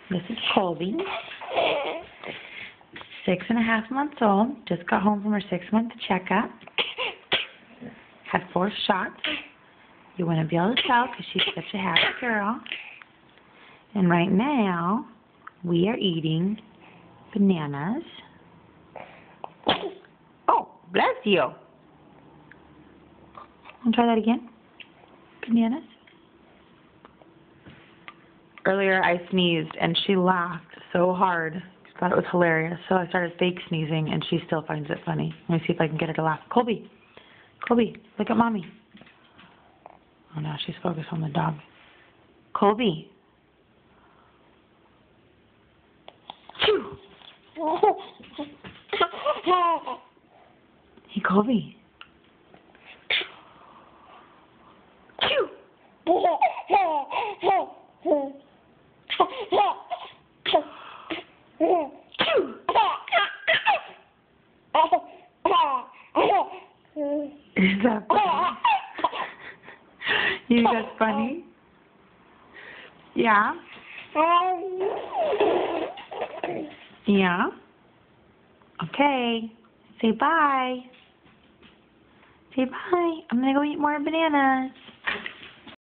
This is Colby, 6.5 months old. Just got home from her 6-month checkup. Had 4 shots. You wouldn't be able to tell because she's such a happy girl. And right now, we are eating bananas. Oh, bless you. Want to try that again? Bananas. Earlier I sneezed and she laughed so hard. She thought it was hilarious. So I started fake sneezing and she still finds it funny. Let me see if I can get her to laugh. Colby, look at Mommy. Oh no, she's focused on the dog. Colby. Phew. Hey, Colby. Phew. Is that funny? You think that's funny? Yeah? Yeah? Okay. Say bye. Say bye. I'm going to go eat more bananas.